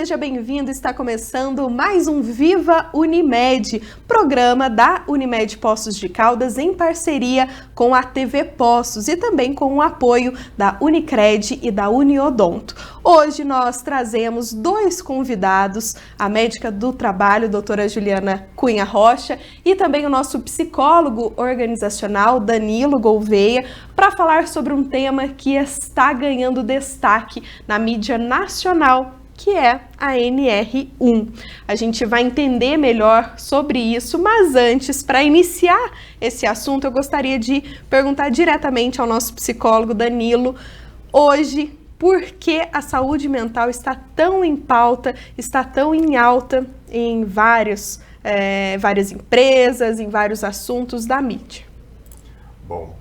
seja bem-vindo. Está começando mais um Viva Unimed, programa da Unimed Poços de Caldas em parceria com a TV Poços e também com o apoio da Unicred e da Uniodonto. Hoje nós trazemos dois convidados, a médica do trabalho, doutora Juliana Cunha Rocha, e também o nosso psicólogo organizacional, Danilo Gouveia, para falar sobre um tema que está ganhando destaque na mídia nacional, que é a NR1. A gente vai entender melhor sobre isso, mas antes, para iniciar esse assunto, eu gostaria de perguntar diretamente ao nosso psicólogo Danilo, hoje, por que a saúde mental está tão em pauta, está tão em alta em várias empresas, em vários assuntos da mídia? Bom,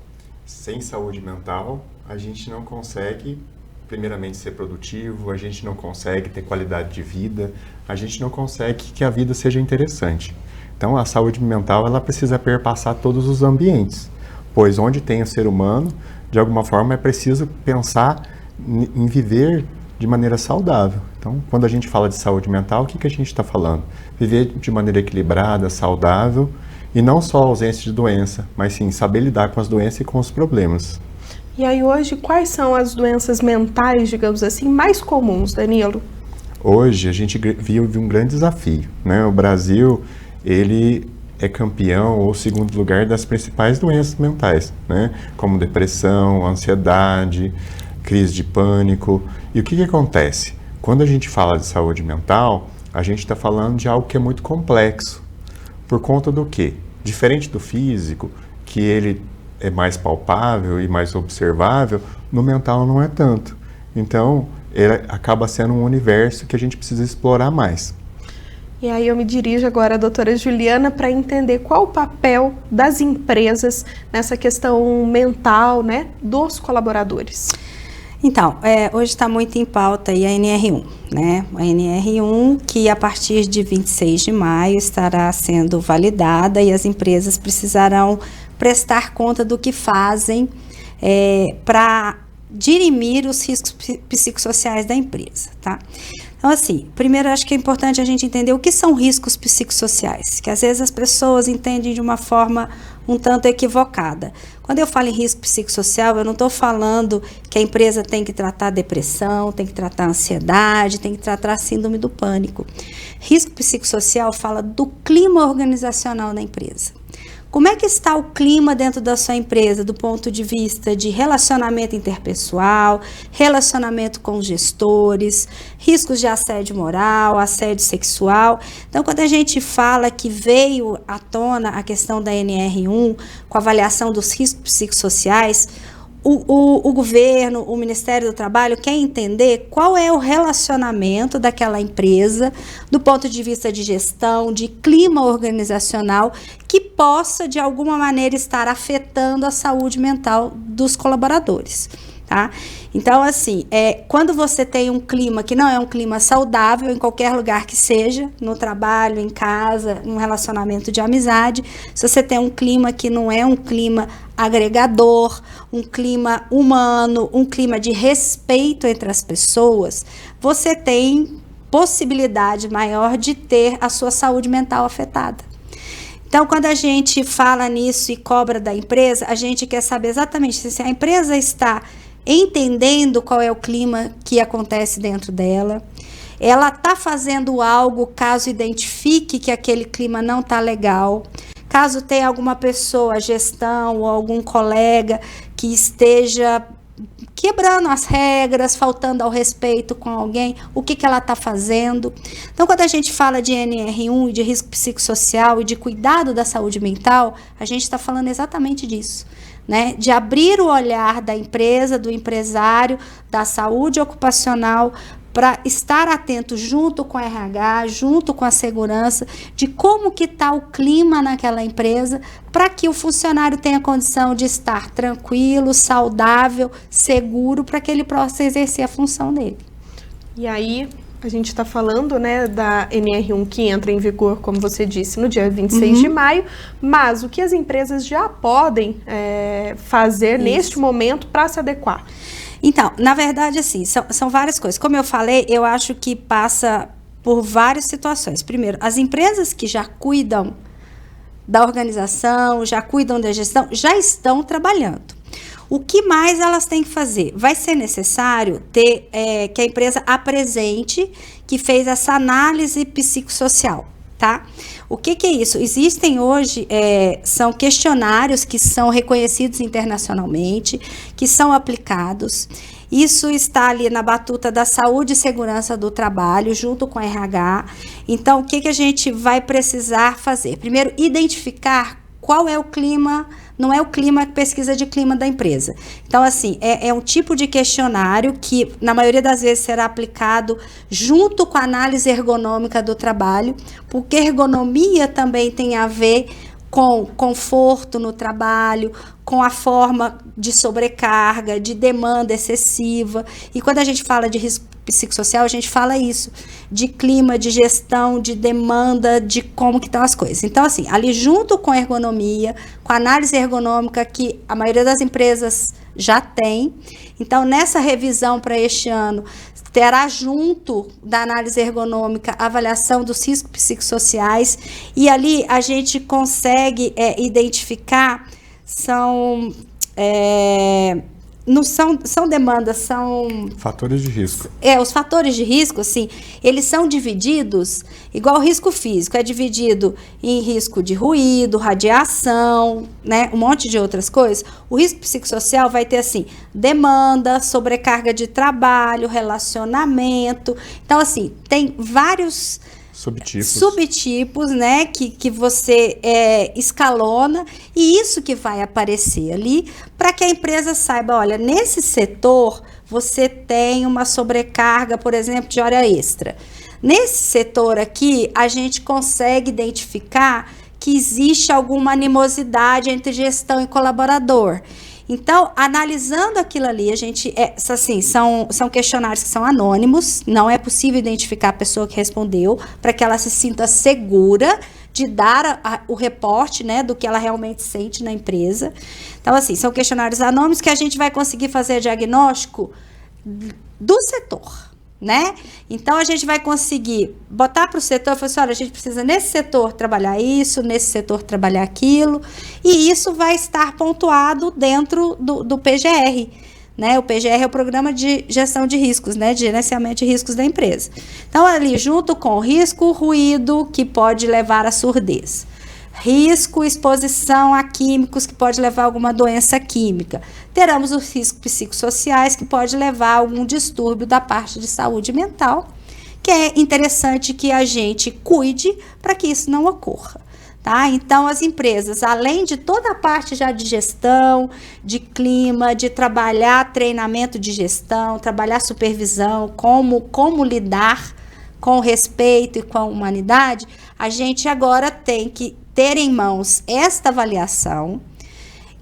sem saúde mental, a gente não consegue, primeiramente, ser produtivo, a gente não consegue ter qualidade de vida, a gente não consegue que a vida seja interessante. Então, a saúde mental, ela precisa perpassar todos os ambientes, pois onde tem o ser humano, de alguma forma, é preciso pensar em viver de maneira saudável. Então, quando a gente fala de saúde mental, o que a gente está falando? Viver de maneira equilibrada, saudável, e não só a ausência de doença, mas sim saber lidar com as doenças e com os problemas. E aí hoje, quais são as doenças mentais, digamos assim, mais comuns, Danilo? Hoje a gente vive um grande desafio, né? O Brasil, ele é campeão ou segundo lugar das principais doenças mentais, né? Como depressão, ansiedade, crise de pânico. E o que acontece? Quando a gente fala de saúde mental, a gente está falando de algo que é muito complexo. Por conta do quê? Diferente do físico, que ele é mais palpável e mais observável, no mental não é tanto. Então, ele acaba sendo um universo que a gente precisa explorar mais. E aí eu me dirijo agora à doutora Juliana para entender qual o papel das empresas nessa questão mental, né, dos colaboradores. Então, hoje está muito em pauta aí a NR1, né? A NR1 que a partir de 26 de maio estará sendo validada e as empresas precisarão prestar conta do que fazem para dirimir os riscos psicossociais da empresa, tá? Então, assim, primeiro acho que é importante a gente entender o que são riscos psicossociais, que às vezes as pessoas entendem de uma forma um tanto equivocada. Quando eu falo em risco psicossocial, eu não estou falando que a empresa tem que tratar depressão, tem que tratar ansiedade, tem que tratar síndrome do pânico. Risco psicossocial fala do clima organizacional da empresa. Como é que está o clima dentro da sua empresa do ponto de vista de relacionamento interpessoal, relacionamento com os gestores, riscos de assédio moral, assédio sexual? Então, quando a gente fala que veio à tona a questão da NR1 com a avaliação dos riscos psicossociais, o governo, o Ministério do Trabalho quer entender qual é o relacionamento daquela empresa do ponto de vista de gestão, de clima organizacional, que possa, de alguma maneira, estar afetando a saúde mental dos colaboradores, tá? Então, assim, quando você tem um clima que não é um clima saudável, em qualquer lugar que seja, no trabalho, em casa, num relacionamento de amizade, se você tem um clima que não é um clima agregador, um clima humano, um clima de respeito entre as pessoas, você tem possibilidade maior de ter a sua saúde mental afetada. Então, quando a gente fala nisso e cobra da empresa, a gente quer saber exatamente se a empresa está entendendo qual é o clima que acontece dentro dela, ela está fazendo algo caso identifique que aquele clima não está legal, caso tenha alguma pessoa, gestão ou algum colega que esteja quebrando as regras, faltando ao respeito com alguém, o que ela está fazendo. Então, quando a gente fala de NR1 e de risco psicossocial e de cuidado da saúde mental, a gente está falando exatamente disso, né? De abrir o olhar da empresa, do empresário, da saúde ocupacional, para estar atento junto com a RH, junto com a segurança, de como que está o clima naquela empresa, para que o funcionário tenha condição de estar tranquilo, saudável, seguro, para que ele possa exercer a função dele. E aí, a gente está falando, né, da NR1 que entra em vigor, como você disse, no dia 26 de maio, mas o que as empresas já podem fazer neste momento para se adequar? Então, na verdade, assim, são várias coisas. Como eu falei, eu acho que passa por várias situações. Primeiro, as empresas que já cuidam da organização, já cuidam da gestão, já estão trabalhando. O que mais elas têm que fazer? Vai ser necessário ter que a empresa apresente que fez essa análise psicossocial, tá? O que é isso? Existem hoje, são questionários que são reconhecidos internacionalmente, que são aplicados. Isso está ali na batuta da saúde e segurança do trabalho, junto com a RH. Então, o que a gente vai precisar fazer? Primeiro, identificar qual é o clima, não é o clima, pesquisa de clima da empresa. Então, assim, é um tipo de questionário que, na maioria das vezes, será aplicado junto com a análise ergonômica do trabalho, porque ergonomia também tem a ver com conforto no trabalho, com a forma de sobrecarga, de demanda excessiva. E quando a gente fala de risco psicossocial, a gente fala isso, de clima, de gestão, de demanda, de como que estão as coisas. Então, assim, ali junto com a ergonomia, com a análise ergonômica que a maioria das empresas já tem. Então, nessa revisão para este ano, terá junto da análise ergonômica a avaliação dos riscos psicossociais, e ali a gente consegue identificar, não são demandas, são fatores de risco. Os fatores de risco, assim, eles são divididos, igual o risco físico, é dividido em risco de ruído, radiação, né, um monte de outras coisas. O risco psicossocial vai ter, assim, demanda, sobrecarga de trabalho, relacionamento. Então, assim, tem vários subtipos, né, que você escalona, e isso que vai aparecer ali para que a empresa saiba, olha, nesse setor você tem uma sobrecarga, por exemplo, de hora extra. Nesse setor aqui, a gente consegue identificar que existe alguma animosidade entre gestão e colaborador. Então, analisando aquilo ali, a gente, assim, são questionários que são anônimos, não é possível identificar a pessoa que respondeu, para que ela se sinta segura de dar o reporte, né, do que ela realmente sente na empresa. Então, assim, são questionários anônimos que a gente vai conseguir fazer diagnóstico do setor, né? Então, a gente vai conseguir botar para o setor e falar assim, olha, a gente precisa nesse setor trabalhar isso, nesse setor trabalhar aquilo, e isso vai estar pontuado dentro do PGR, né? O PGR é o Programa de Gestão de Riscos, né? De gerenciamento de riscos da empresa. Então, ali, junto com o risco, ruído, que pode levar à surdez. Risco, exposição a químicos, que pode levar a alguma doença química. Teremos os riscos psicossociais, que pode levar a algum distúrbio da parte de saúde mental, que é interessante que a gente cuide para que isso não ocorra, tá? Então, as empresas, além de toda a parte já de gestão, de clima, de trabalhar treinamento de gestão, trabalhar supervisão, como lidar com respeito e com a humanidade, a gente agora tem que ter em mãos esta avaliação.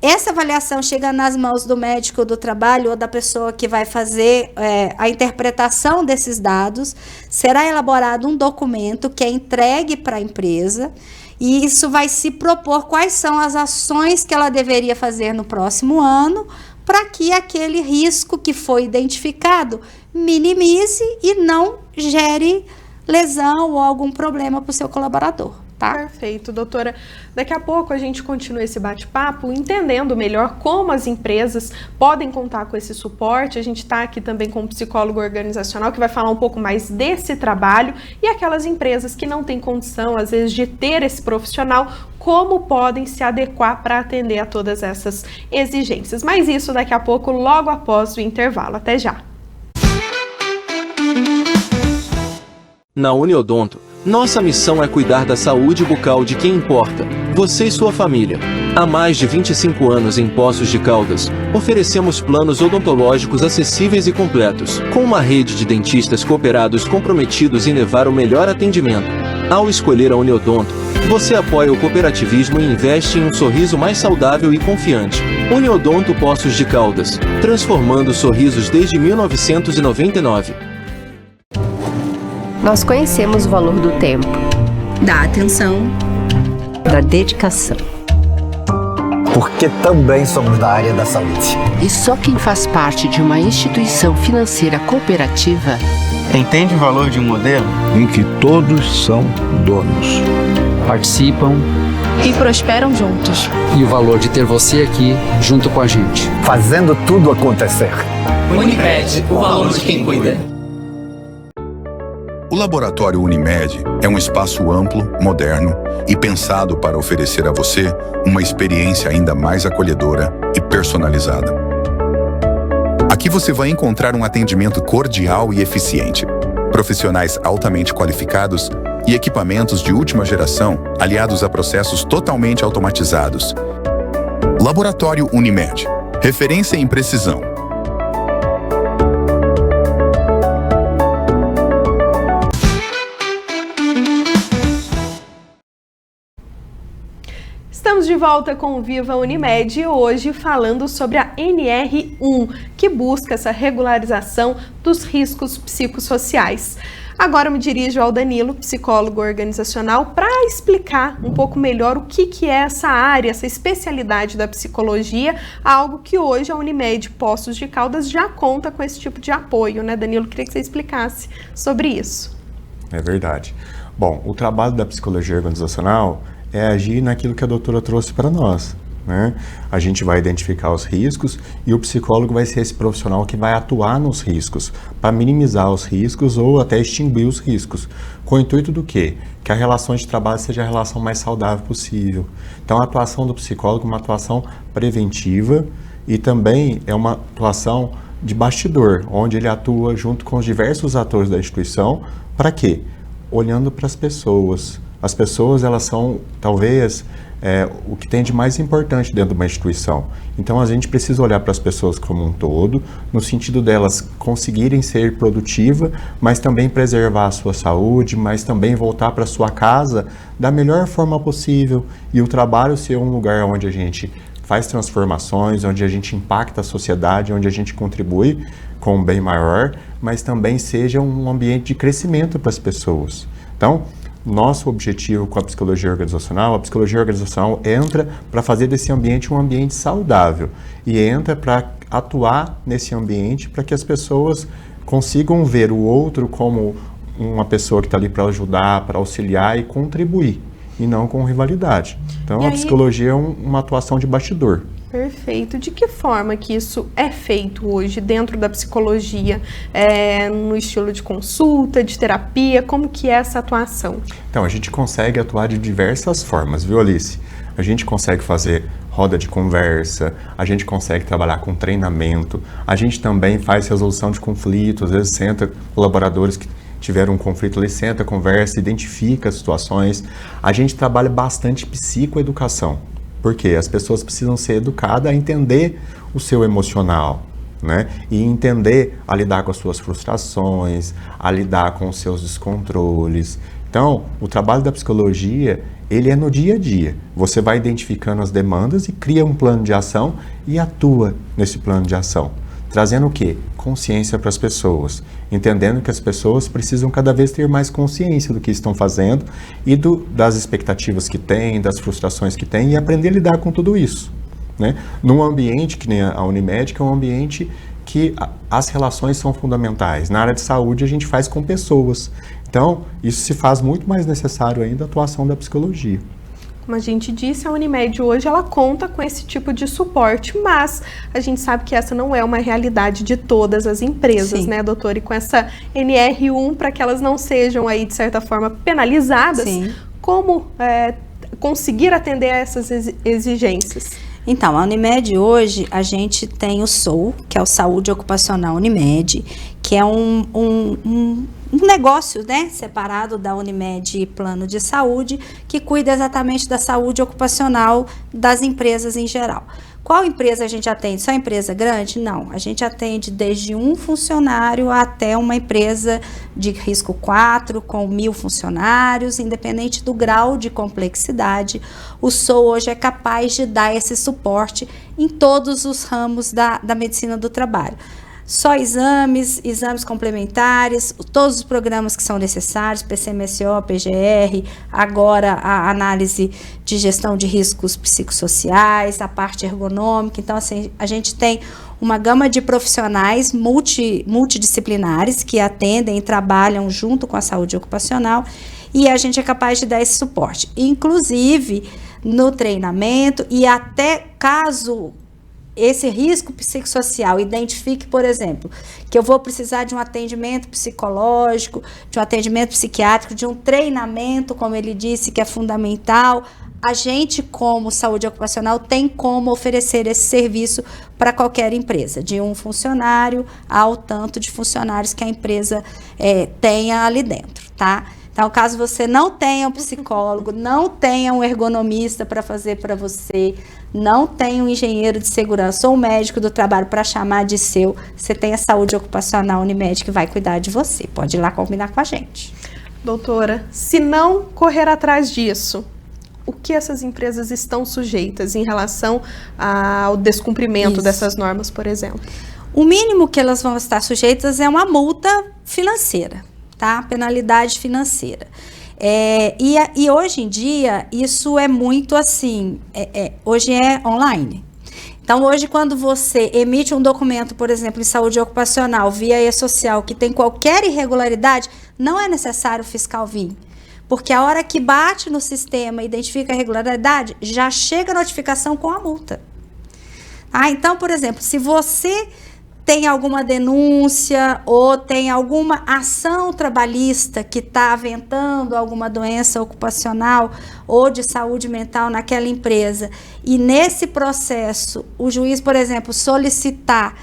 Essa avaliação chega nas mãos do médico do trabalho ou da pessoa que vai fazer a interpretação desses dados. Será elaborado um documento que é entregue para a empresa, e isso vai se propor quais são as ações que ela deveria fazer no próximo ano para que aquele risco que foi identificado minimize e não gere lesão ou algum problema para o seu colaborador. Tá? Perfeito, doutora. Daqui a pouco a gente continua esse bate-papo entendendo melhor como as empresas podem contar com esse suporte. A gente está aqui também com um psicólogo organizacional que vai falar um pouco mais desse trabalho, e aquelas empresas que não têm condição, às vezes, de ter esse profissional, como podem se adequar para atender a todas essas exigências. Mas isso daqui a pouco, logo após o intervalo. Até já! Na Uniodonto, nossa missão é cuidar da saúde bucal de quem importa, você e sua família. Há mais de 25 anos em Poços de Caldas, oferecemos planos odontológicos acessíveis e completos, com uma rede de dentistas cooperados comprometidos em levar o melhor atendimento. Ao escolher a Uniodonto, você apoia o cooperativismo e investe em um sorriso mais saudável e confiante. Uniodonto Poços de Caldas, transformando sorrisos desde 1999. Nós conhecemos o valor do tempo, da atenção, da dedicação. Porque também somos da área da saúde. E só quem faz parte de uma instituição financeira cooperativa Entende o valor de um modelo? Em que todos são donos. Participam e prosperam juntos. E o valor de ter você aqui junto com a gente. Fazendo tudo acontecer. Unimed, o valor de quem cuida. O Laboratório Unimed é um espaço amplo, moderno e pensado para oferecer a você uma experiência ainda mais acolhedora e personalizada. Aqui você vai encontrar um atendimento cordial e eficiente, profissionais altamente qualificados e equipamentos de última geração aliados a processos totalmente automatizados. Laboratório Unimed, referência em precisão. Estamos de volta com o Viva Unimed e hoje falando sobre a NR1, que busca essa regularização dos riscos psicossociais. Agora eu me dirijo ao Danilo, psicólogo organizacional, para explicar um pouco melhor o que é essa área, essa especialidade da psicologia, algo que hoje a Unimed Poços de Caldas já conta com esse tipo de apoio, né, Danilo? Queria que você explicasse sobre isso. É verdade. Bom, o trabalho da psicologia organizacional é agir naquilo que a doutora trouxe para nós, né? A gente vai identificar os riscos e o psicólogo vai ser esse profissional que vai atuar nos riscos, para minimizar os riscos ou até extinguir os riscos. Com o intuito do quê? Que a relação de trabalho seja a relação mais saudável possível. Então a atuação do psicólogo é uma atuação preventiva e também é uma atuação de bastidor, onde ele atua junto com os diversos atores da instituição. Para quê? Olhando para as pessoas. As pessoas, elas são, talvez, o que tem de mais importante dentro de uma instituição. Então, a gente precisa olhar para as pessoas como um todo, no sentido delas conseguirem ser produtivas, mas também preservar a sua saúde, mas também voltar para a sua casa da melhor forma possível. E o trabalho ser um lugar onde a gente faz transformações, onde a gente impacta a sociedade, onde a gente contribui com um bem maior, mas também seja um ambiente de crescimento para as pessoas. Então, nosso objetivo com a psicologia organizacional entra para fazer desse ambiente um ambiente saudável e entra para atuar nesse ambiente para que as pessoas consigam ver o outro como uma pessoa que está ali para ajudar, para auxiliar e contribuir, e não com rivalidade. Então, a psicologia é uma atuação de bastidor. Perfeito. De que forma que isso é feito hoje dentro da psicologia? No estilo de consulta, de terapia? Como que é essa atuação? Então, a gente consegue atuar de diversas formas, viu, Alice? A gente consegue fazer roda de conversa, a gente consegue trabalhar com treinamento, a gente também faz resolução de conflitos, às vezes senta colaboradores que tiveram um conflito ali, senta, conversa, identifica as situações. A gente trabalha bastante psicoeducação. Porque as pessoas precisam ser educadas a entender o seu emocional, né? E entender a lidar com as suas frustrações, a lidar com os seus descontroles. Então, o trabalho da psicologia, ele é no dia a dia. Você vai identificando as demandas e cria um plano de ação e atua nesse plano de ação. Trazendo o quê? Consciência para as pessoas. Entendendo que as pessoas precisam cada vez ter mais consciência do que estão fazendo e das expectativas que têm, das frustrações que têm e aprender a lidar com tudo isso, né? Num ambiente que nem a Unimed, que é um ambiente que as relações são fundamentais. Na área de saúde a gente faz com pessoas. Então, isso se faz muito mais necessário ainda a atuação da psicologia. Como a gente disse, a Unimed hoje ela conta com esse tipo de suporte, mas a gente sabe que essa não é uma realidade de todas as empresas, sim, né, doutora? E com essa NR1, para que elas não sejam aí, de certa forma, penalizadas, sim, como conseguir atender a essas exigências? Então, a Unimed hoje, a gente tem o SOU, que é o Saúde Ocupacional Unimed, que é um negócio, né, separado da Unimed Plano de Saúde, que cuida exatamente da saúde ocupacional das empresas em geral. Qual empresa a gente atende? Só empresa grande? Não, a gente atende desde um funcionário até uma empresa de risco 4, com 1.000 funcionários, independente do grau de complexidade. O SOU hoje é capaz de dar esse suporte em todos os ramos da medicina do trabalho. só exames complementares, todos os programas que são necessários, PCMSO, PGR, agora a análise de gestão de riscos psicossociais, a parte ergonômica. Então, assim, a gente tem uma gama de profissionais multidisciplinares que atendem e trabalham junto com a saúde ocupacional, e a gente é capaz de dar esse suporte, inclusive no treinamento, e até caso esse risco psicossocial identifique, por exemplo, que eu vou precisar de um atendimento psicológico, de um atendimento psiquiátrico, de um treinamento, como ele disse, que é fundamental, a gente, como saúde ocupacional, tem como oferecer esse serviço para qualquer empresa, de um funcionário ao tanto de funcionários que a empresa tenha ali dentro, tá? Então, caso você não tenha um psicólogo, não tenha um ergonomista para fazer para você, não tenha um engenheiro de segurança ou um médico do trabalho para chamar de seu, você tem a saúde ocupacional Unimed que vai cuidar de você. Pode ir lá combinar com a gente. Doutora, se não correr atrás disso, o que essas empresas estão sujeitas em relação ao descumprimento dessas normas, por exemplo? O mínimo que elas vão estar sujeitas é uma multa financeira, tá? Penalidade financeira. E hoje em dia, isso é muito assim, hoje é online. Então, hoje, quando você emite um documento, por exemplo, em saúde ocupacional, via e-social, que tem qualquer irregularidade, não é necessário o fiscal vir. Porque a hora que bate no sistema e identifica a irregularidade, já chega a notificação com a multa. Então, por exemplo, se você tem alguma denúncia ou tem alguma ação trabalhista que está aventando alguma doença ocupacional ou de saúde mental naquela empresa, e nesse processo o juiz, por exemplo, solicitar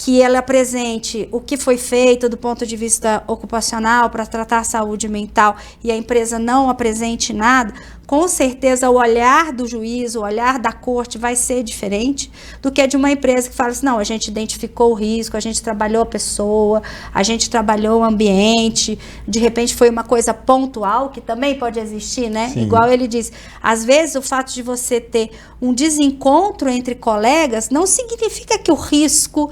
que ela apresente o que foi feito do ponto de vista ocupacional para tratar a saúde mental e a empresa não apresente nada, com certeza o olhar do juiz, o olhar da corte vai ser diferente do que de uma empresa que fala assim, não, a gente identificou o risco, a gente trabalhou a pessoa, a gente trabalhou o ambiente, de repente foi uma coisa pontual, que também pode existir, né? Sim. Igual ele diz, às vezes o fato de você ter um desencontro entre colegas não significa que o risco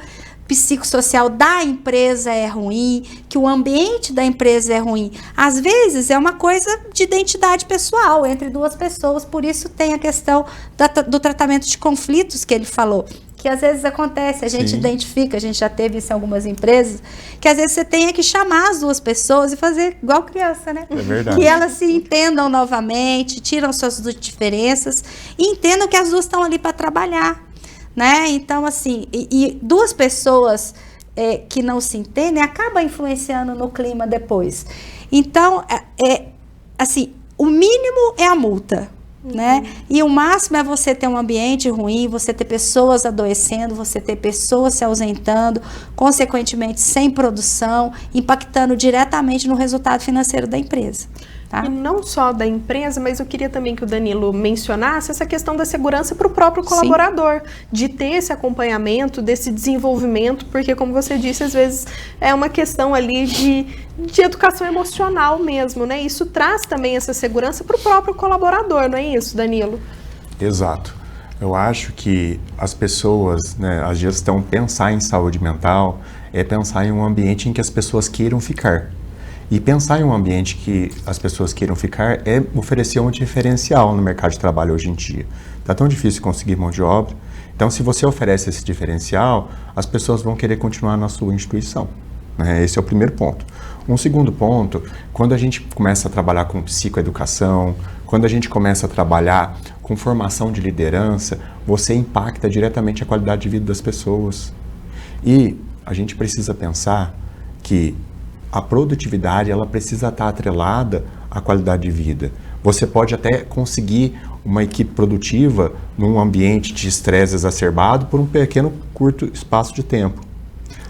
psicossocial da empresa é ruim, que o ambiente da empresa é ruim. Às vezes é uma coisa de identidade pessoal entre duas pessoas, por isso tem a questão do tratamento de conflitos que ele falou, que às vezes acontece, a gente identifica, a gente já teve isso em algumas empresas, que às vezes você tem que chamar as duas pessoas e fazer igual criança, né? É verdade. Que elas se entendam novamente, tiram suas diferenças e entendam que as duas estão ali para trabalhar. Né? Então, assim, e duas pessoas que não se entendem acaba influenciando no clima depois. Então, assim, o mínimo é a multa, né? E o máximo é você ter um ambiente ruim, você ter pessoas adoecendo, você ter pessoas se ausentando, consequentemente sem produção, impactando diretamente no resultado financeiro da empresa. Tá? E não só da empresa, mas eu queria também que o Danilo mencionasse essa questão da segurança para o próprio colaborador, de ter esse acompanhamento, desse desenvolvimento, porque como você disse, às vezes é uma questão ali de educação emocional mesmo, né? Isso traz também essa segurança para o próprio colaborador, não é isso, Danilo? Exato. Eu acho que as pessoas, né, a gestão, pensar em saúde mental é pensar em um ambiente em que as pessoas queiram ficar. E pensar em um ambiente que as pessoas queiram ficar é oferecer um diferencial no mercado de trabalho hoje em dia. Está tão difícil conseguir mão de obra. Então, se você oferece esse diferencial, as pessoas vão querer continuar na sua instituição. Né? Esse é o primeiro ponto. Um segundo ponto, quando a gente começa a trabalhar com psicoeducação, quando a gente começa a trabalhar com formação de liderança, você impacta diretamente a qualidade de vida das pessoas. E a gente precisa pensar que a produtividade, ela precisa estar atrelada à qualidade de vida. Você pode até conseguir uma equipe produtiva num ambiente de estresse exacerbado por um pequeno, curto espaço de tempo.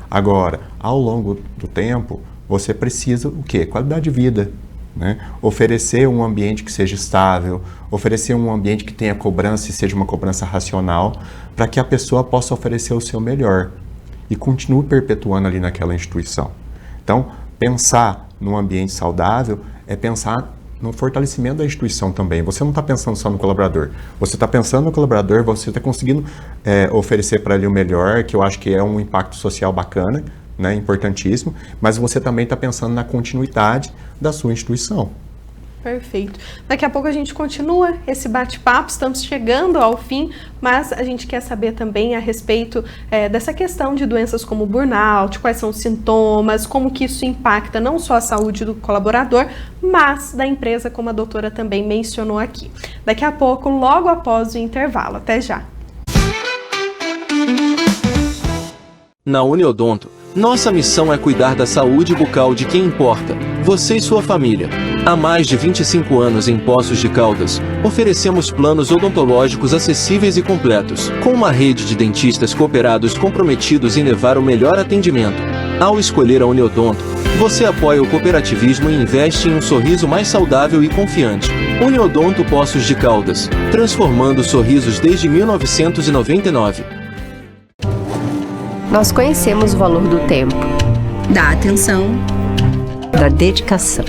Agora, ao longo do tempo, você precisa o quê? Qualidade de vida, né? Oferecer um ambiente que seja estável, oferecer um ambiente que tenha cobrança e seja uma cobrança racional, para que a pessoa possa oferecer o seu melhor e continue perpetuando ali naquela instituição. Então, pensar num ambiente saudável é pensar no fortalecimento da instituição também. Você não está pensando só no colaborador. Você está pensando no colaborador, você está conseguindo oferecer para ele o melhor, que eu acho que é um impacto social bacana, né, importantíssimo, mas você também está pensando na continuidade da sua instituição. Perfeito. Daqui a pouco a gente continua esse bate-papo, estamos chegando ao fim, mas a gente quer saber também a respeito dessa questão de doenças como burnout, quais são os sintomas, como que isso impacta não só a saúde do colaborador, mas da empresa, como a doutora também mencionou aqui. Daqui a pouco, logo após o intervalo. Até já! Na Uniodonto, nossa missão é cuidar da saúde bucal de quem importa, você e sua família. Há mais de 25 anos em Poços de Caldas, oferecemos planos odontológicos acessíveis e completos, com uma rede de dentistas cooperados comprometidos em levar o melhor atendimento. Ao escolher a Uniodonto, você apoia o cooperativismo e investe em um sorriso mais saudável e confiante. Uniodonto Poços de Caldas, transformando sorrisos desde 1999. Nós conhecemos o valor do tempo, Da atenção, da dedicação.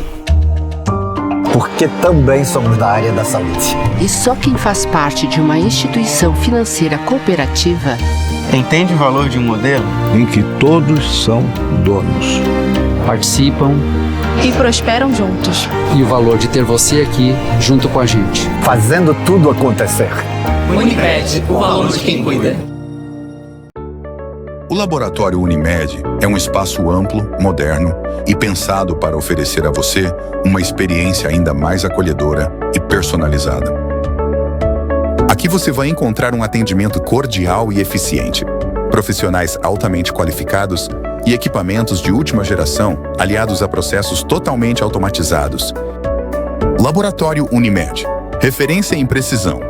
Porque também somos da área da saúde. E só quem faz parte de uma instituição financeira cooperativa entende o valor de um modelo em que todos são donos. Participam e prosperam juntos. E o valor de ter você aqui junto com a gente. Fazendo tudo acontecer. Unimed, o valor de quem cuida. O Laboratório Unimed é um espaço amplo, moderno e pensado para oferecer a você uma experiência ainda mais acolhedora e personalizada. Aqui você vai encontrar um atendimento cordial e eficiente, profissionais altamente qualificados e equipamentos de última geração aliados a processos totalmente automatizados. Laboratório Unimed, referência em precisão.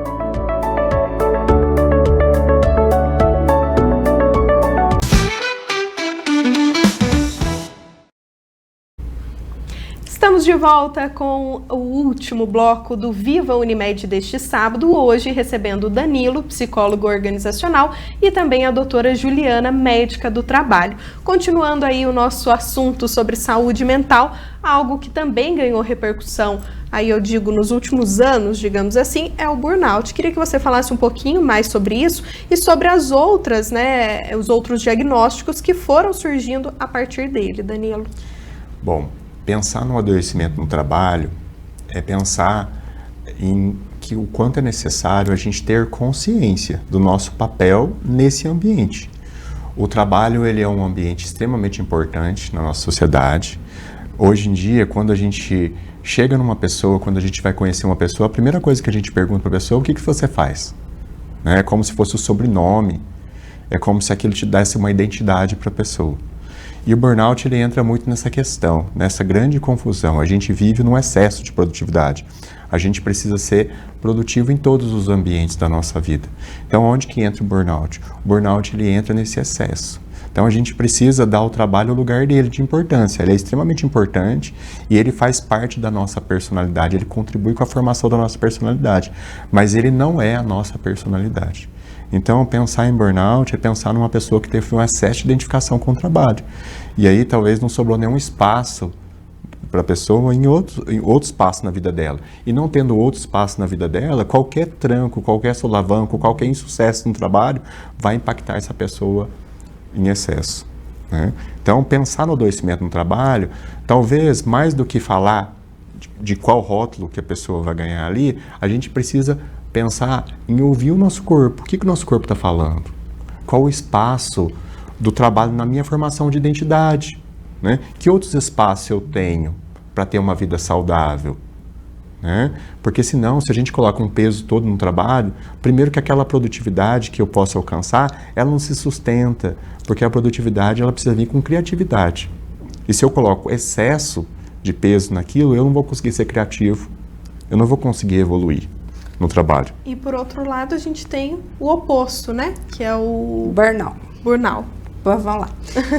Estamos de volta com o último bloco do Viva Unimed deste sábado, hoje recebendo o Danilo, psicólogo organizacional, e também a doutora Juliana, médica do trabalho. Continuando aí o nosso assunto sobre saúde mental, algo que também ganhou repercussão, aí eu digo nos últimos anos, digamos assim, é o burnout. Queria que você falasse um pouquinho mais sobre isso e sobre as outras, né, os outros diagnósticos que foram surgindo a partir dele, Danilo. Bom, pensar no adoecimento no trabalho é pensar em que o quanto é necessário a gente ter consciência do nosso papel nesse ambiente. O trabalho, ele é um ambiente extremamente importante na nossa sociedade. Hoje em dia, quando a gente chega numa pessoa, quando a gente vai conhecer uma pessoa, a primeira coisa que a gente pergunta para a pessoa é o que você faz? É como se fosse o sobrenome, é como se aquilo te desse uma identidade para a pessoa. E o burnout, ele entra muito nessa questão, nessa grande confusão. A gente vive num excesso de produtividade. A gente precisa ser produtivo em todos os ambientes da nossa vida. Então, onde que entra o burnout? O burnout, ele entra nesse excesso. Então, a gente precisa dar ao trabalho o lugar dele de importância. Ele é extremamente importante e ele faz parte da nossa personalidade. Ele contribui com a formação da nossa personalidade. Mas ele não é a nossa personalidade. Então, pensar em burnout é pensar numa pessoa que teve um excesso de identificação com o trabalho. E aí, talvez não sobrou nenhum espaço para a pessoa em outro espaço na vida dela. E não tendo outro espaço na vida dela, qualquer tranco, qualquer solavanco, qualquer insucesso no trabalho vai impactar essa pessoa em excesso, né? Então, pensar no adoecimento no trabalho, talvez mais do que falar de qual rótulo que a pessoa vai ganhar ali, a gente precisa pensar em ouvir o nosso corpo. O que o nosso corpo está falando? Qual o espaço do trabalho na minha formação de identidade? Né? Que outros espaços eu tenho para ter uma vida saudável? Né? Porque senão, se a gente coloca um peso todo no trabalho, primeiro que aquela produtividade que eu posso alcançar, ela não se sustenta, porque a produtividade ela precisa vir com criatividade. E se eu coloco excesso de peso naquilo, eu não vou conseguir ser criativo, eu não vou conseguir evoluir no trabalho. E por outro lado, a gente tem o oposto, né? Que é o burnout. Vamos lá.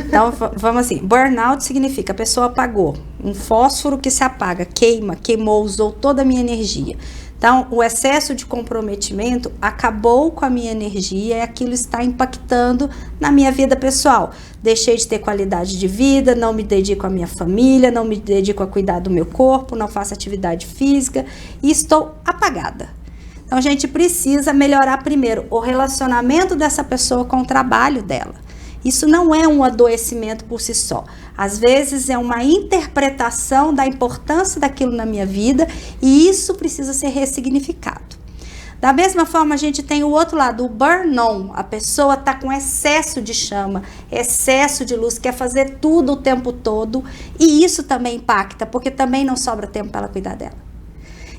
Então, vamos assim. Burnout significa a pessoa apagou. Um fósforo que se apaga, queimou, usou toda a minha energia. Então, o excesso de comprometimento acabou com a minha energia e aquilo está impactando na minha vida pessoal. Deixei de ter qualidade de vida, não me dedico à minha família, não me dedico a cuidar do meu corpo, não faço atividade física e estou apagada. Então, a gente precisa melhorar primeiro o relacionamento dessa pessoa com o trabalho dela. Isso não é um adoecimento por si só. Às vezes é uma interpretação da importância daquilo na minha vida e isso precisa ser ressignificado. Da mesma forma, a gente tem o outro lado, o burn-on. A pessoa está com excesso de chama, excesso de luz, quer fazer tudo o tempo todo e isso também impacta, porque também não sobra tempo para ela cuidar dela.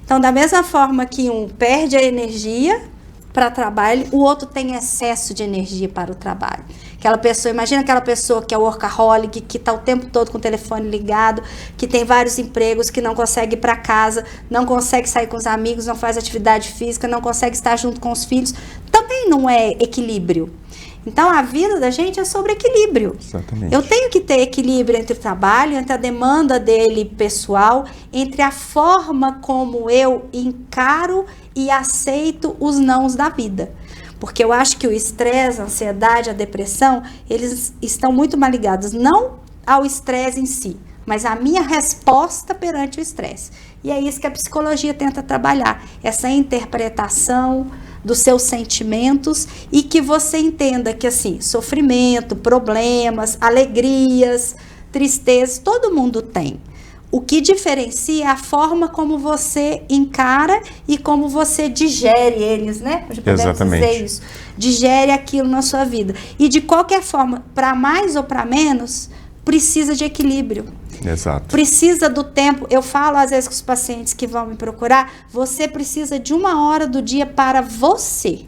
Então, da mesma forma que um perde a energia para trabalho, o outro tem excesso de energia para o trabalho. Aquela pessoa, imagina aquela pessoa que é workaholic, que está o tempo todo com o telefone ligado, que tem vários empregos, que não consegue ir para casa, não consegue sair com os amigos, não faz atividade física, não consegue estar junto com os filhos, também não é equilíbrio. Então, a vida da gente é sobre equilíbrio. Exatamente. Eu tenho que ter equilíbrio entre o trabalho, entre a demanda dele pessoal, entre a forma como eu encaro e aceito os nãos da vida. Porque eu acho que o estresse, a ansiedade, a depressão, eles estão muito mais ligados não ao estresse em si, mas à minha resposta perante o estresse. E é isso que a psicologia tenta trabalhar, essa interpretação dos seus sentimentos e que você entenda que, assim, sofrimento, problemas, alegrias, tristezas, todo mundo tem. O que diferencia é a forma como você encara e como você digere eles, né? Exatamente. Dizer isso. Digere aquilo na sua vida. E de qualquer forma, para mais ou para menos, precisa de equilíbrio. Exato. Precisa do tempo. Eu falo às vezes com os pacientes que vão me procurar, você precisa de 1 hora do dia para você.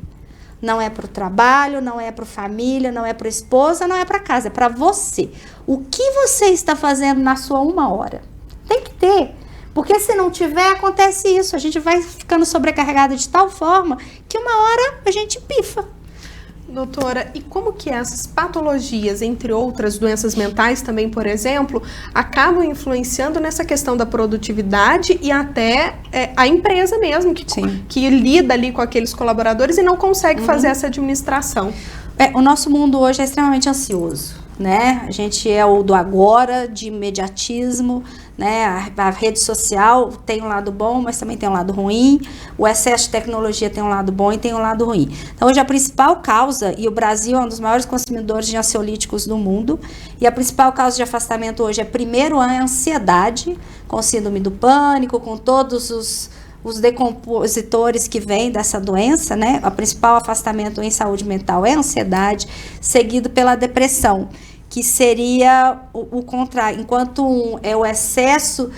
Não é para o trabalho, não é para a família, não é para a esposa, não é para casa, é para você. O que você está fazendo na sua 1 hora? Tem que ter. Porque se não tiver, acontece isso. A gente vai ficando sobrecarregado de tal forma que 1 hora a gente pifa. Doutora, e como que essas patologias, entre outras doenças mentais também, por exemplo, acabam influenciando nessa questão da produtividade e até a empresa mesmo, que lida ali com aqueles colaboradores e não consegue fazer essa administração? O nosso mundo hoje é extremamente ansioso, né? A gente é o do agora, de imediatismo, né? A rede social tem um lado bom, mas também tem um lado ruim. O excesso de tecnologia tem um lado bom e tem um lado ruim. Então, hoje a principal causa, e o Brasil é um dos maiores consumidores de ansiolíticos do mundo, e a principal causa de afastamento hoje primeiro é a ansiedade, com síndrome do pânico, com todos os decompositores que vêm dessa doença, né? O principal afastamento em saúde mental é a ansiedade, seguido pela depressão, que seria o contrário. Enquanto um é o excesso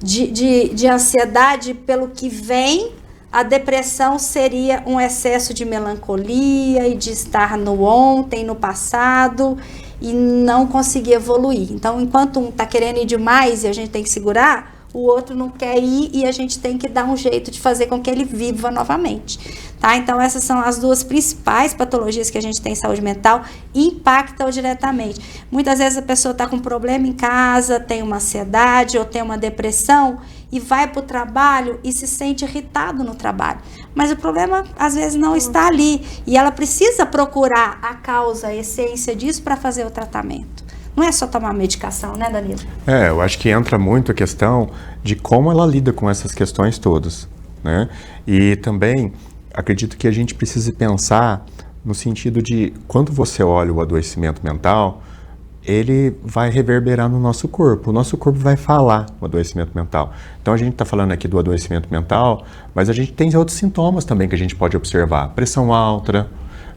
de ansiedade pelo que vem, a depressão seria um excesso de melancolia e de estar no ontem, no passado, e não conseguir evoluir. Então, enquanto um está querendo ir demais e a gente tem que segurar, o outro não quer ir e a gente tem que dar um jeito de fazer com que ele viva novamente, tá? Então, essas são as duas principais patologias que a gente tem em saúde mental e impactam diretamente. Muitas vezes a pessoa está com um problema em casa, tem uma ansiedade ou tem uma depressão e vai para o trabalho e se sente irritado no trabalho. Mas o problema, às vezes, não está ali e ela precisa procurar a causa, a essência disso para fazer o tratamento. Não é só tomar medicação, né, Danilo? Eu acho que entra muito a questão de como ela lida com essas questões todas, né? E também acredito que a gente precisa pensar no sentido de quando você olha o adoecimento mental, ele vai reverberar no nosso corpo. O nosso corpo vai falar o adoecimento mental. Então a gente está falando aqui do adoecimento mental, mas a gente tem outros sintomas também que a gente pode observar. Pressão alta,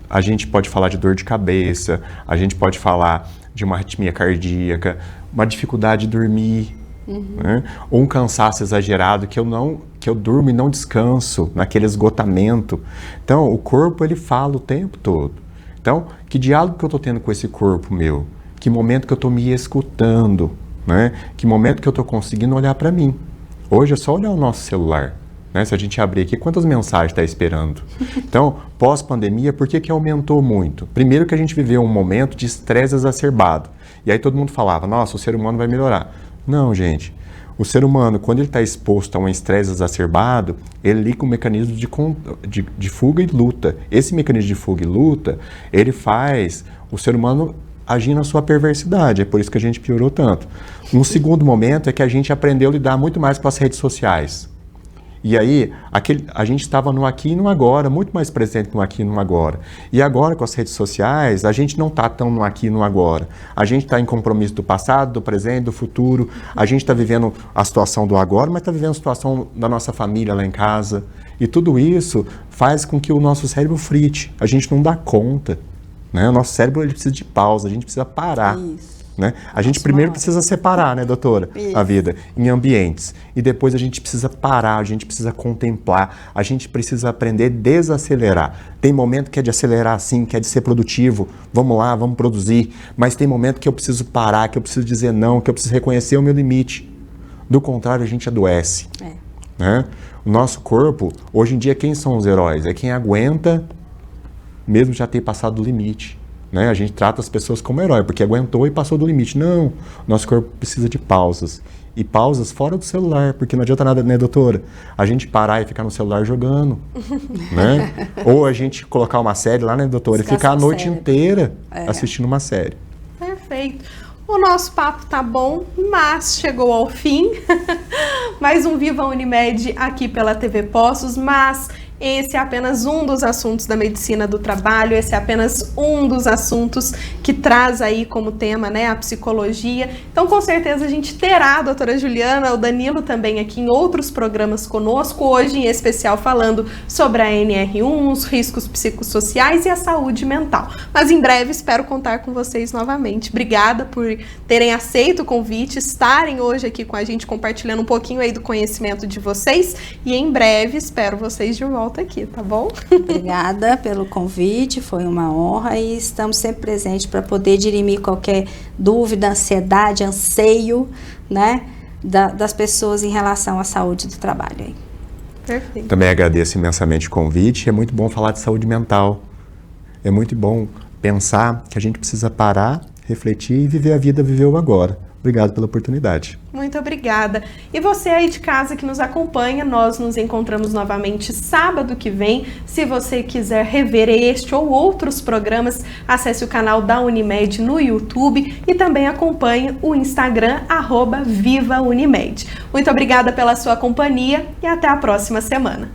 a gente pode falar de dor de cabeça, a gente pode falar de uma arritmia cardíaca, uma dificuldade de dormir, né? Ou um cansaço exagerado que eu durmo e não descanso, naquele esgotamento. Então, o corpo, ele fala o tempo todo. Então, que diálogo que eu estou tendo com esse corpo meu? Que momento que eu estou me escutando, né? Que momento que eu estou conseguindo olhar para mim? Hoje é só olhar o nosso celular. Né? Se a gente abrir aqui, quantas mensagens está esperando? Então, pós-pandemia, por que aumentou muito? Primeiro que a gente viveu um momento de estresse exacerbado. E aí todo mundo falava, nossa, o ser humano vai melhorar. Não, gente. O ser humano, quando ele está exposto a um estresse exacerbado, ele liga um mecanismo de fuga e luta. Esse mecanismo de fuga e luta, ele faz o ser humano agir na sua perversidade. É por isso que a gente piorou tanto. Um segundo momento é que a gente aprendeu a lidar muito mais com as redes sociais. E aí, a gente estava no aqui e no agora, muito mais presente no aqui e no agora. E agora, com as redes sociais, a gente não está tão no aqui e no agora. A gente está em compromisso do passado, do presente, do futuro. A gente está vivendo a situação do agora, mas está vivendo a situação da nossa família lá em casa. E tudo isso faz com que o nosso cérebro frite. A gente não dá conta, né? O nosso cérebro ele precisa de pausa, a gente precisa parar. Isso. Né? A gente primeiro precisa separar, né, doutora, a vida em ambientes. E depois a gente precisa parar, a gente precisa contemplar, a gente precisa aprender a desacelerar. Tem momento que é de acelerar sim, que é de ser produtivo, vamos lá, vamos produzir. Mas tem momento que eu preciso parar, que eu preciso dizer não, que eu preciso reconhecer o meu limite. Do contrário, a gente adoece. Né? O nosso corpo, hoje em dia, quem são os heróis? É quem aguenta, mesmo já ter passado do limite. Né? A gente trata as pessoas como herói, porque aguentou e passou do limite. Não, nosso corpo precisa de pausas. E pausas fora do celular, porque não adianta nada, né, doutora? A gente parar e ficar no celular jogando, né? Ou a gente colocar uma série lá, né, doutora? E ficar a noite inteira assistindo uma série. Perfeito. O nosso papo tá bom, mas chegou ao fim. Mais um Viva Unimed aqui pela TV Poços, mas esse é apenas um dos assuntos da medicina do trabalho, esse é apenas um dos assuntos que traz aí como tema, né, a psicologia. Então, com certeza, a gente terá a doutora Juliana, o Danilo também aqui em outros programas conosco, hoje em especial falando sobre a NR1, os riscos psicossociais e a saúde mental. Mas em breve espero contar com vocês novamente. Obrigada por terem aceito o convite, estarem hoje aqui com a gente compartilhando um pouquinho aí do conhecimento de vocês e em breve espero vocês de volta aqui, tá bom? Obrigada pelo convite, foi uma honra e estamos sempre presentes para poder dirimir qualquer dúvida, ansiedade, anseio, né, das pessoas em relação à saúde do trabalho. Aí. Perfeito. Também agradeço imensamente o convite, é muito bom falar de saúde mental, é muito bom pensar que a gente precisa parar, refletir e viver a vida, viver o agora. Obrigado pela oportunidade. Muito obrigada. E você aí de casa que nos acompanha, nós nos encontramos novamente sábado que vem. Se você quiser rever este ou outros programas, acesse o canal da Unimed no YouTube e também acompanhe o Instagram @VivaUnimed. Muito obrigada pela sua companhia e até a próxima semana.